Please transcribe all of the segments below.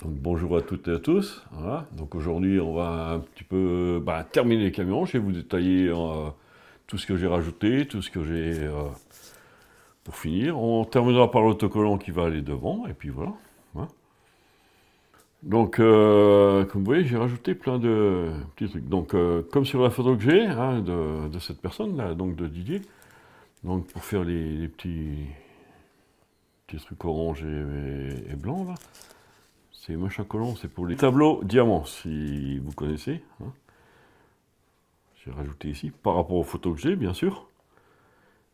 Donc bonjour à toutes et à tous. Voilà. Donc aujourd'hui on va un petit peu terminer les camions. Je vais vous détailler tout ce que j'ai rajouté, tout ce que j'ai pour finir. On terminera par l'autocollant qui va aller devant et puis voilà. Hein. Donc comme vous voyez j'ai rajouté plein de petits trucs. Donc comme sur la photo que j'ai hein, de cette personne là, donc de Didier. Donc pour faire les petits trucs orange et blanc là. C'est machin collant, c'est pour les tableaux diamants, si vous connaissez. Hein. J'ai rajouté ici, par rapport aux photos que j'ai, bien sûr.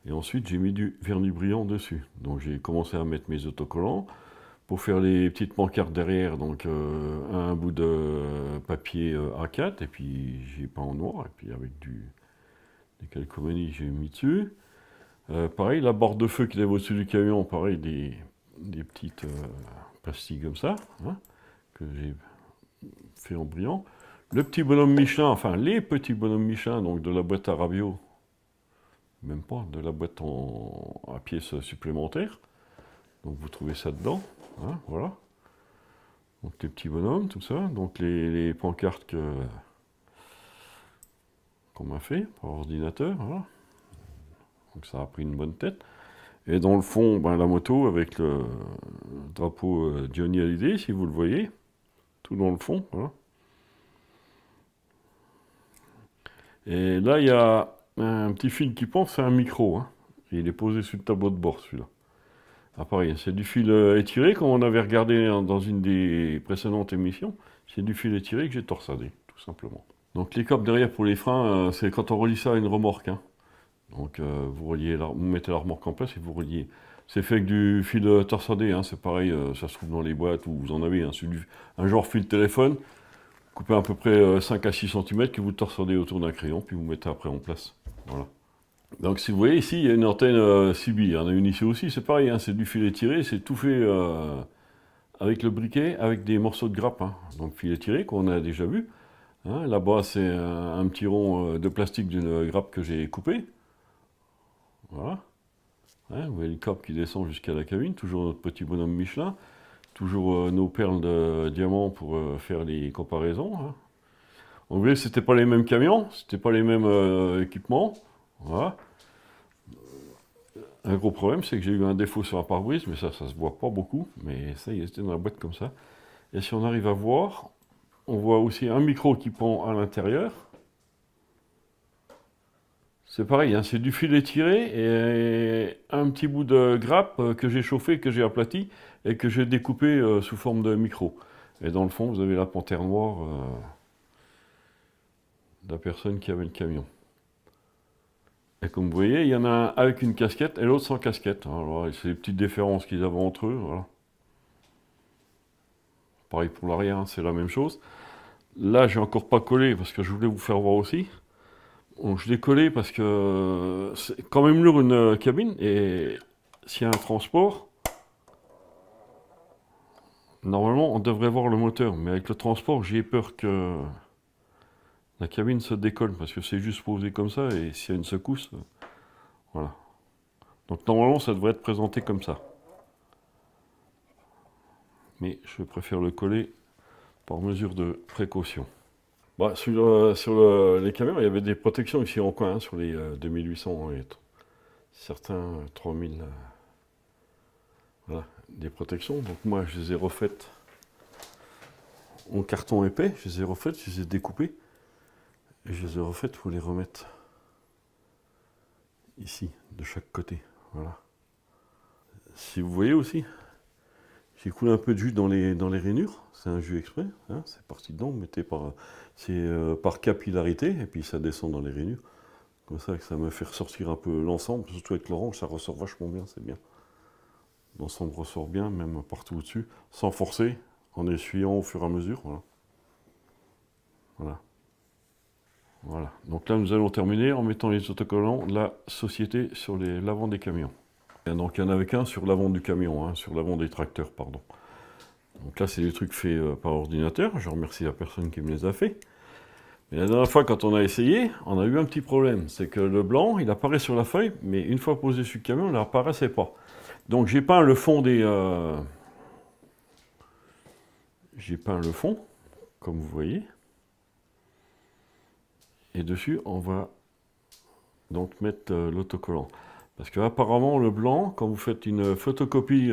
Et ensuite, j'ai mis du vernis brillant dessus. Donc, j'ai commencé à mettre mes autocollants. Pour faire les petites pancartes derrière, donc un bout de papier A4, et puis j'ai peint en noir, et puis avec des calcomanies, j'ai mis dessus. Pareil, la barre de feu qu'il y avait au-dessus du camion, pareil, des petites plastiques comme ça. Hein, que j'ai fait en brillant. Le petit bonhomme Michelin, enfin les petits bonhommes Michelin, donc de la boîte à Rabio, même pas, de la boîte à pièces supplémentaires. Donc vous trouvez ça dedans, hein, voilà. Donc les petits bonhommes, tout ça. Donc les pancartes qu'on m'a fait par ordinateur, voilà. Donc ça a pris une bonne tête. Et dans le fond, la moto avec le drapeau Johnny Hallyday, si vous le voyez, tout dans le fond, voilà. Et là, il y a un petit fil qui pend, c'est un micro. Hein. Et il est posé sur le tableau de bord, celui-là. Ah, pareil, c'est du fil étiré, comme on avait regardé dans une des précédentes émissions. C'est du fil étiré que j'ai torsadé, tout simplement. Donc les câbles derrière pour les freins, c'est quand on relie ça à une remorque. Hein. Donc vous mettez la remorque en place et vous reliez. C'est fait avec du fil torsadé, hein. C'est pareil, ça se trouve dans les boîtes où vous en avez. Hein. Un genre fil téléphone. Coupez à peu près 5 à 6 cm que vous torsadez autour d'un crayon, puis vous mettez après en place. Voilà. Donc si vous voyez ici, il y a une antenne CB. Il y en a une ici aussi, c'est pareil, hein, c'est du filet tiré, c'est tout fait avec le briquet, avec des morceaux de grappe. Hein. Donc filet tiré, qu'on a déjà vu. Hein. Là-bas, c'est un petit rond de plastique d'une grappe que j'ai coupé. Voilà. Hein, vous voyez le câble qui descend jusqu'à la cabine, toujours notre petit bonhomme Michelin. Toujours nos perles de diamants pour faire les comparaisons. Hein. En vrai, c'était pas les mêmes camions, c'était pas les mêmes équipements. Voilà. Un gros problème, c'est que j'ai eu un défaut sur un pare-brise, mais ça se voit pas beaucoup. Mais ça, il était dans la boîte comme ça. Et si on arrive à voir, on voit aussi un micro qui pend à l'intérieur. C'est pareil, hein, c'est du fil étiré et un petit bout de grappe que j'ai chauffé, que j'ai aplati et que j'ai découpé sous forme de micro. Et dans le fond, vous avez la panthère noire de la personne qui avait le camion. Et comme vous voyez, il y en a un avec une casquette et l'autre sans casquette. Alors, c'est les petites différences qu'ils avaient entre eux. Voilà. Pareil pour l'arrière, hein, c'est la même chose. Là, j'ai encore pas collé parce que je voulais vous faire voir aussi. Bon, je l'ai collé parce que c'est quand même lourd une cabine et s'il y a un transport, normalement on devrait voir le moteur. Mais avec le transport, j'ai peur que la cabine se décolle parce que c'est juste posé comme ça et s'il y a une secousse, voilà. Donc normalement ça devrait être présenté comme ça. Mais je préfère le coller par mesure de précaution. Sur les caméras, il y avait des protections ici en coin, hein, sur les 2800 et certains 3000. Voilà, des protections. Donc moi, je les ai refaites en carton épais. Je les ai refaites, je les ai découpées. Et je les ai refaites pour les remettre ici, de chaque côté. Voilà. Si vous voyez aussi, j'ai coulé un peu de jus dans les rainures. C'est un jus exprès. Hein, c'est parti dedans. Par capillarité. Et puis ça descend dans les rainures. Comme ça, ça me fait ressortir un peu l'ensemble. Surtout avec l'orange, ça ressort vachement bien. C'est bien. L'ensemble ressort bien, même partout au-dessus. Sans forcer, en essuyant au fur et à mesure. Voilà. Voilà. Voilà. Donc là, nous allons terminer en mettant les autocollants de la société sur l'avant des camions. Et donc il n'y en avait qu'un sur l'avant du camion, hein, sur l'avant des tracteurs, pardon. Donc là, c'est des trucs faits par ordinateur. Je remercie la personne qui me les a fait. Mais la dernière fois, quand on a essayé, on a eu un petit problème. C'est que le blanc, il apparaît sur la feuille, mais une fois posé sur le camion, il n'apparaissait pas. Donc j'ai peint le fond j'ai peint le fond, comme vous voyez. Et dessus, on va donc mettre l'autocollant. Parce que apparemment le blanc, quand vous faites une photocopie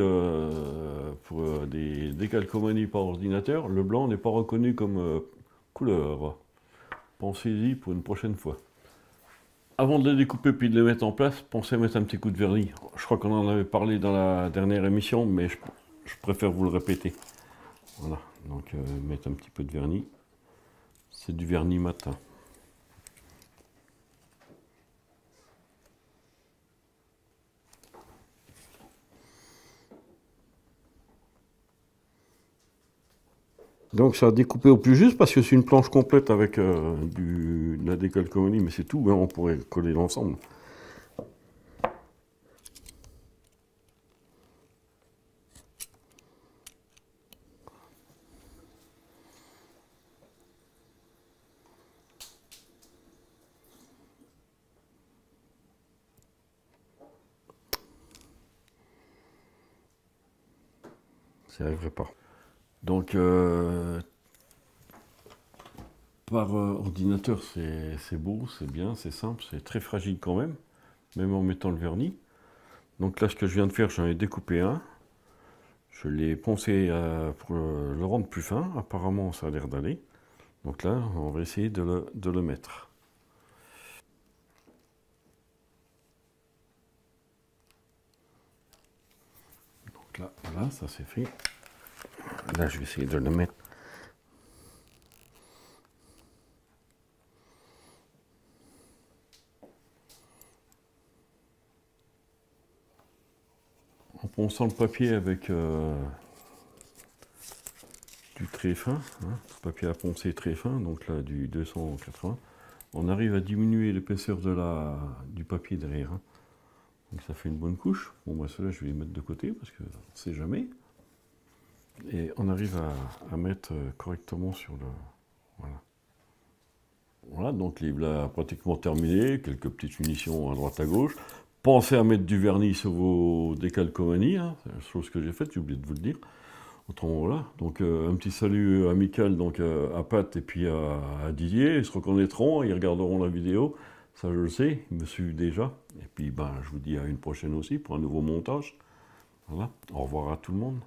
pour des décalcomanies par ordinateur, le blanc n'est pas reconnu comme couleur. Pensez-y pour une prochaine fois. Avant de les découper puis de les mettre en place, pensez à mettre un petit coup de vernis. Je crois qu'on en avait parlé dans la dernière émission, mais je préfère vous le répéter. Voilà, donc mettre un petit peu de vernis. C'est du vernis mat. Donc ça a découpé au plus juste parce que c'est une planche complète avec de la décalcomanie, mais c'est tout, hein, on pourrait coller l'ensemble. Ça n'arriverait pas. Donc par ordinateur c'est beau, c'est bien, c'est simple, c'est très fragile quand même en mettant le vernis. Donc là ce que je viens de faire, j'en ai découpé un. Je l'ai poncé pour le rendre plus fin, apparemment ça a l'air d'aller. Donc là on va essayer de le mettre. Donc là, voilà, ça c'est fait. Là je vais essayer de le mettre. En ponçant le papier avec du très fin, hein, papier à poncer très fin, donc là du 280, on arrive à diminuer l'épaisseur du papier derrière. Hein. Donc ça fait une bonne couche. Bon, moi ceux-là je vais les mettre de côté parce que on ne sait jamais. Et on arrive à mettre correctement sur le... Voilà. Voilà, donc livre là pratiquement terminé, quelques petites finitions à droite à gauche. Pensez à mettre du vernis sur vos décalcomanies, hein, c'est la chose que j'ai faite, j'ai oublié de vous le dire. Autrement, voilà, donc un petit salut amical donc, à Pat et puis à Didier, ils se reconnaîtront, ils regarderont la vidéo, ça je le sais, ils me suivent déjà. Et puis ben, je vous dis à une prochaine aussi pour un nouveau montage. Voilà, au revoir à tout le monde.